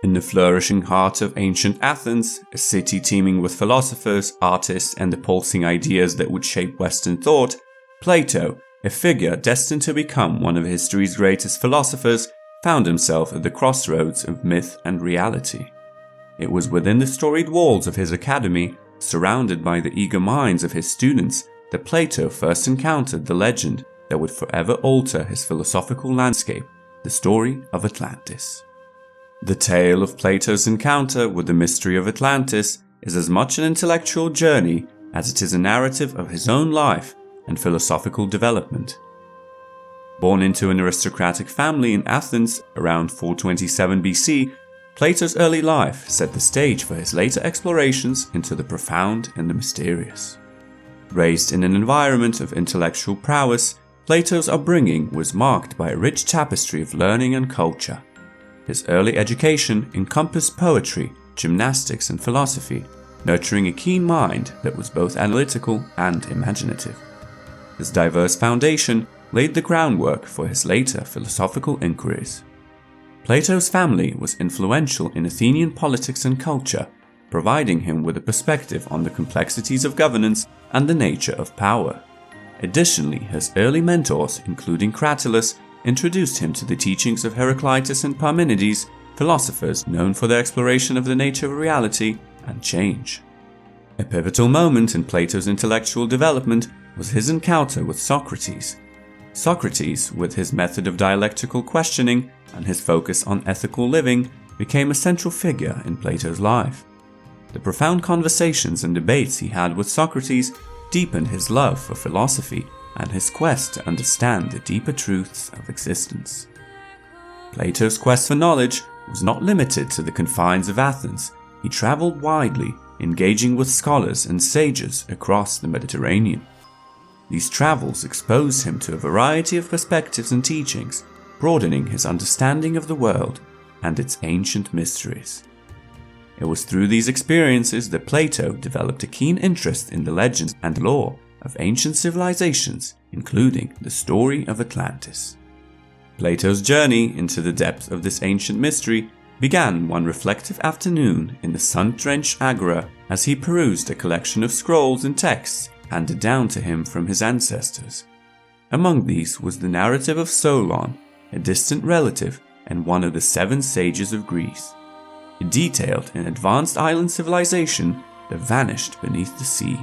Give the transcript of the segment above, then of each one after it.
In the flourishing heart of ancient Athens, a city teeming with philosophers, artists, and the pulsing ideas that would shape Western thought, Plato, a figure destined to become one of history's greatest philosophers, found himself at the crossroads of myth and reality. It was within the storied walls of his academy, surrounded by the eager minds of his students, that Plato first encountered the legend that would forever alter his philosophical landscape, the story of Atlantis. The tale of Plato's encounter with the mystery of Atlantis is as much an intellectual journey as it is a narrative of his own life and philosophical development. Born into an aristocratic family in Athens around 427 BC, Plato's early life set the stage for his later explorations into the profound and the mysterious. Raised in an environment of intellectual prowess, Plato's upbringing was marked by a rich tapestry of learning and culture. His early education encompassed poetry, gymnastics, and philosophy, nurturing a keen mind that was both analytical and imaginative. This diverse foundation laid the groundwork for his later philosophical inquiries. Plato's family was influential in Athenian politics and culture, providing him with a perspective on the complexities of governance and the nature of power. Additionally, his early mentors, including Cratylus, introduced him to the teachings of Heraclitus and Parmenides, philosophers known for their exploration of the nature of reality and change. A pivotal moment in Plato's intellectual development was his encounter with Socrates. Socrates, with his method of dialectical questioning and his focus on ethical living, became a central figure in Plato's life. The profound conversations and debates he had with Socrates deepened his love for philosophy and his quest to understand the deeper truths of existence. Plato's quest for knowledge was not limited to the confines of Athens. He traveled widely, engaging with scholars and sages across the Mediterranean. These travels exposed him to a variety of perspectives and teachings, broadening his understanding of the world and its ancient mysteries. It was through these experiences that Plato developed a keen interest in the legends and lore of ancient civilizations, including the story of Atlantis. Plato's journey into the depths of this ancient mystery began one reflective afternoon in the sun-drenched agora as he perused a collection of scrolls and texts handed down to him from his ancestors. Among these was the narrative of Solon, a distant relative and one of the 7 sages of Greece. It detailed an advanced island civilization that vanished beneath the sea.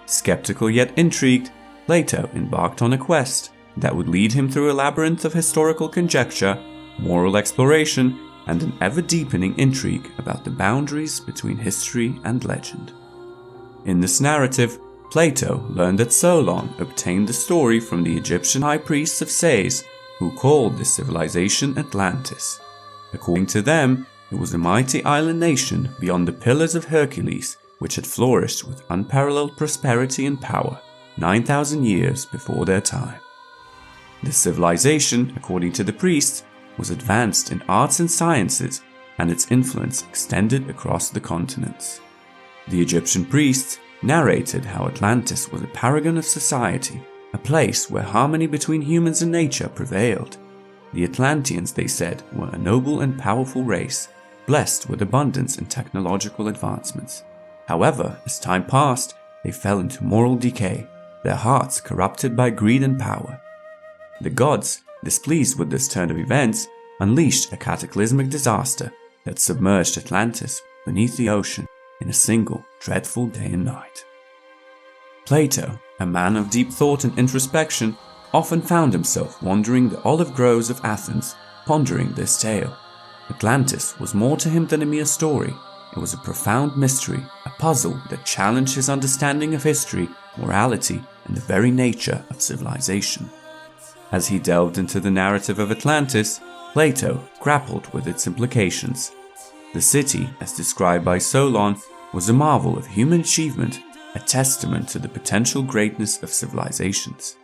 Skeptical yet intrigued, Plato embarked on a quest that would lead him through a labyrinth of historical conjecture, moral exploration, and an ever-deepening intrigue about the boundaries between history and legend. In this narrative, Plato learned that Solon obtained the story from the Egyptian high priests of Sais, who called this civilization Atlantis. According to them, it was a mighty island nation beyond the Pillars of Hercules, which had flourished with unparalleled prosperity and power 9,000 years before their time. This civilization, according to the priests, was advanced in arts and sciences, and its influence extended across the continents. The Egyptian priests narrated how Atlantis was a paragon of society, a place where harmony between humans and nature prevailed. The Atlanteans, they said, were a noble and powerful race, blessed with abundance and technological advancements. However, as time passed, they fell into moral decay, their hearts corrupted by greed and power. The gods, displeased with this turn of events, unleashed a cataclysmic disaster that submerged Atlantis beneath the ocean in a single dreadful day and night. Plato, a man of deep thought and introspection, often found himself wandering the olive groves of Athens, pondering this tale. Atlantis was more to him than a mere story. It was a profound mystery, a puzzle that challenged his understanding of history, morality, and the very nature of civilization. As he delved into the narrative of Atlantis, Plato grappled with its implications. The city, as described by Solon, was a marvel of human achievement, a testament to the potential greatness of civilizations.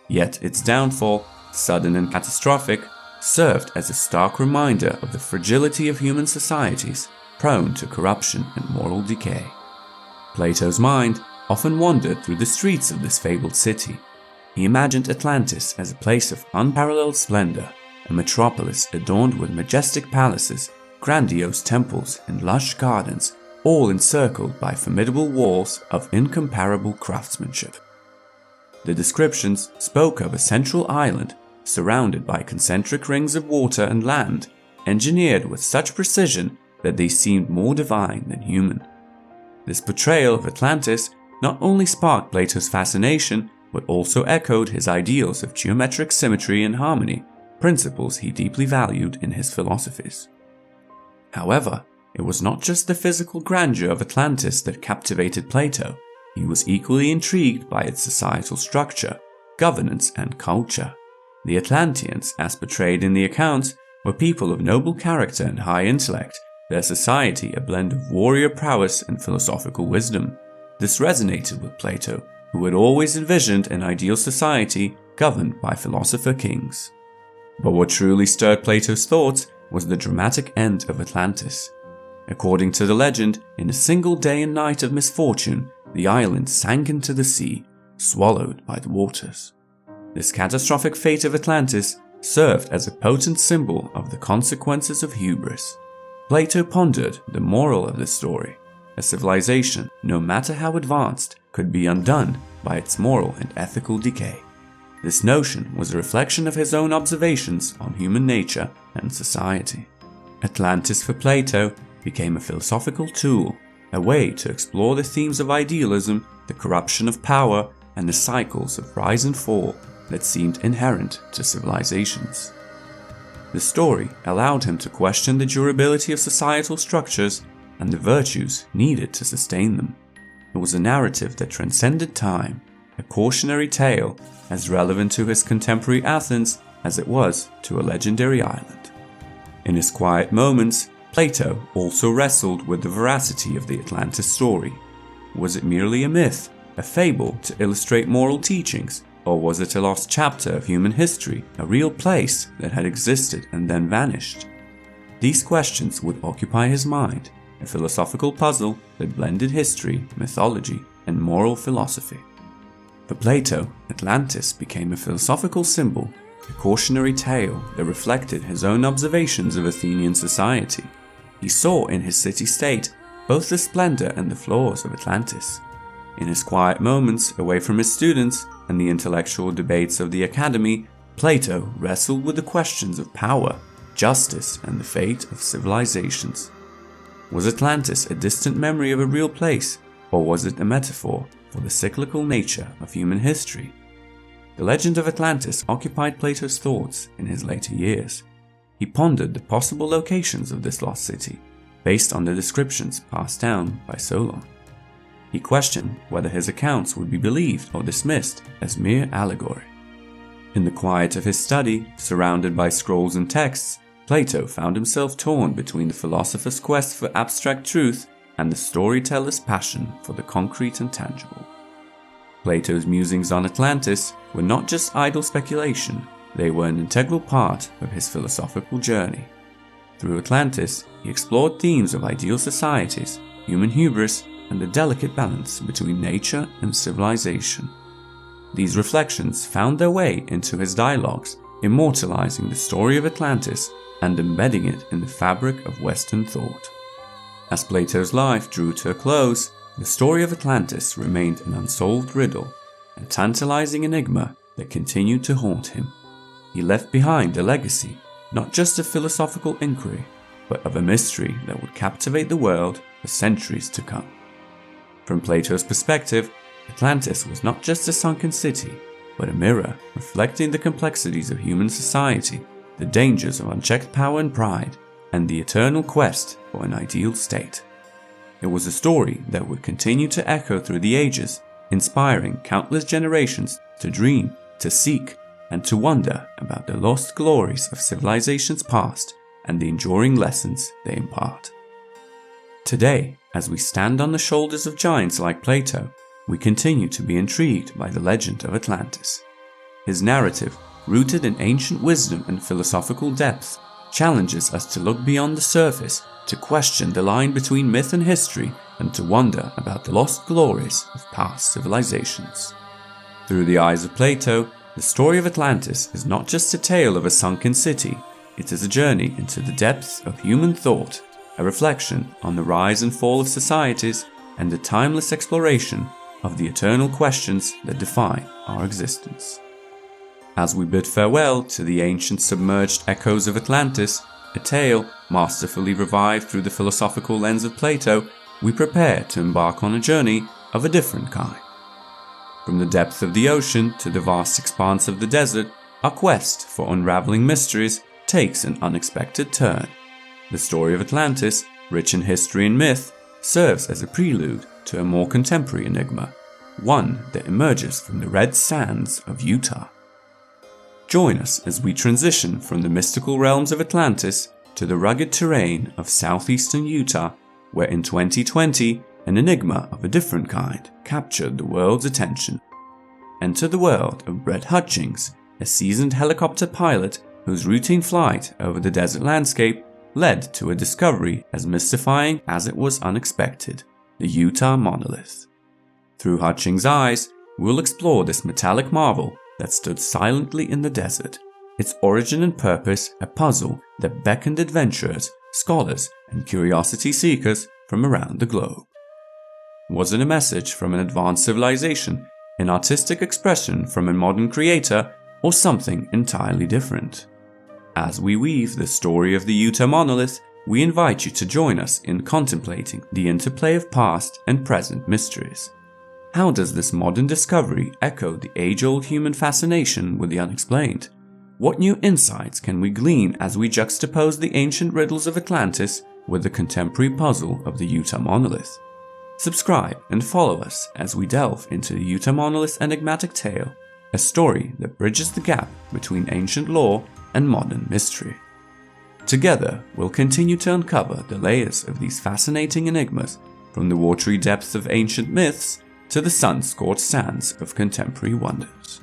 Yet its downfall, sudden and catastrophic, served as a stark reminder of the fragility of human societies, prone to corruption and moral decay. Plato's mind often wandered through the streets of this fabled city. He imagined Atlantis as a place of unparalleled splendor, a metropolis adorned with majestic palaces, grandiose temples and lush gardens, all encircled by formidable walls of incomparable craftsmanship. The descriptions spoke of a central island surrounded by concentric rings of water and land, engineered with such precision that they seemed more divine than human. This portrayal of Atlantis not only sparked Plato's fascination, but also echoed his ideals of geometric symmetry and harmony, principles he deeply valued in his philosophies. However, it was not just the physical grandeur of Atlantis that captivated Plato. He was equally intrigued by its societal structure, governance, and culture. The Atlanteans, as portrayed in the accounts, were people of noble character and high intellect, their society a blend of warrior prowess and philosophical wisdom. This resonated with Plato, who had always envisioned an ideal society governed by philosopher kings. But what truly stirred Plato's thoughts was the dramatic end of Atlantis. According to the legend, in a single day and night of misfortune, the island sank into the sea, swallowed by the waters. This catastrophic fate of Atlantis served as a potent symbol of the consequences of hubris. Plato pondered the moral of this story. A civilization, no matter how advanced, could be undone by its moral and ethical decay. This notion was a reflection of his own observations on human nature and society. Atlantis for Plato became a philosophical tool, a way to explore the themes of idealism, the corruption of power, and the cycles of rise and fall that seemed inherent to civilizations. The story allowed him to question the durability of societal structures and the virtues needed to sustain them. It was a narrative that transcended time, a cautionary tale as relevant to his contemporary Athens as it was to a legendary island. In his quiet moments, Plato also wrestled with the veracity of the Atlantis story. Was it merely a myth, a fable to illustrate moral teachings, or was it a lost chapter of human history, a real place that had existed and then vanished? These questions would occupy his mind, a philosophical puzzle that blended history, mythology, and moral philosophy. For Plato, Atlantis became a philosophical symbol, a cautionary tale that reflected his own observations of Athenian society. He saw in his city-state both the splendor and the flaws of Atlantis. In his quiet moments away from his students and the intellectual debates of the academy, Plato wrestled with the questions of power, justice, and the fate of civilizations. Was Atlantis a distant memory of a real place, or was it a metaphor for the cyclical nature of human history? The legend of Atlantis occupied Plato's thoughts in his later years. He pondered the possible locations of this lost city, based on the descriptions passed down by Solon. He questioned whether his accounts would be believed or dismissed as mere allegory. In the quiet of his study, surrounded by scrolls and texts, Plato found himself torn between the philosopher's quest for abstract truth and the storyteller's passion for the concrete and tangible. Plato's musings on Atlantis were not just idle speculation, they were an integral part of his philosophical journey. Through Atlantis, he explored themes of ideal societies, human hubris, and the delicate balance between nature and civilization. These reflections found their way into his dialogues, immortalizing the story of Atlantis and embedding it in the fabric of Western thought. As Plato's life drew to a close, the story of Atlantis remained an unsolved riddle, a tantalizing enigma that continued to haunt him. He left behind a legacy, not just of philosophical inquiry, but of a mystery that would captivate the world for centuries to come. From Plato's perspective, Atlantis was not just a sunken city, but a mirror reflecting the complexities of human society, the dangers of unchecked power and pride, and the eternal quest for an ideal state. It was a story that would continue to echo through the ages, inspiring countless generations to dream, to seek, and to wonder about the lost glories of civilizations past and the enduring lessons they impart. Today, as we stand on the shoulders of giants like Plato, we continue to be intrigued by the legend of Atlantis. His narrative, rooted in ancient wisdom and philosophical depth, challenges us to look beyond the surface, to question the line between myth and history, and to wonder about the lost glories of past civilizations. Through the eyes of Plato, the story of Atlantis is not just a tale of a sunken city, It is a journey into the depths of human thought, a reflection on the rise and fall of societies, and a timeless exploration of the eternal questions that define our existence. As we bid farewell to the ancient submerged echoes of Atlantis, a tale masterfully revived through the philosophical lens of Plato, we prepare to embark on a journey of a different kind. From the depth of the ocean to the vast expanse of the desert, our quest for unraveling mysteries takes an unexpected turn. The story of Atlantis, rich in history and myth, serves as a prelude to a more contemporary enigma, one that emerges from the red sands of Utah. Join us as we transition from the mystical realms of Atlantis to the rugged terrain of southeastern Utah, where in 2020 an enigma of a different kind captured the world's attention. Enter the world of Brett Hutchings, a seasoned helicopter pilot whose routine flight over the desert landscape led to a discovery as mystifying as it was unexpected: the Utah monolith. Through Hutchings' eyes, we'll explore this metallic marvel that stood silently in the desert, its origin and purpose a puzzle that beckoned adventurers, scholars, and curiosity seekers from around the globe. Was it a message from an advanced civilization, an artistic expression from a modern creator, or something entirely different? As we weave the story of the Utah monolith, we invite you to join us in contemplating the interplay of past and present mysteries. How does this modern discovery echo the age-old human fascination with the unexplained? What new insights can we glean as we juxtapose the ancient riddles of Atlantis with the contemporary puzzle of the Utah monolith? Subscribe and follow us as we delve into the Utah monolith's enigmatic tale, a story that bridges the gap between ancient lore and modern mystery. Together, we'll continue to uncover the layers of these fascinating enigmas, from the watery depths of ancient myths to the sun-scorched sands of contemporary wonders.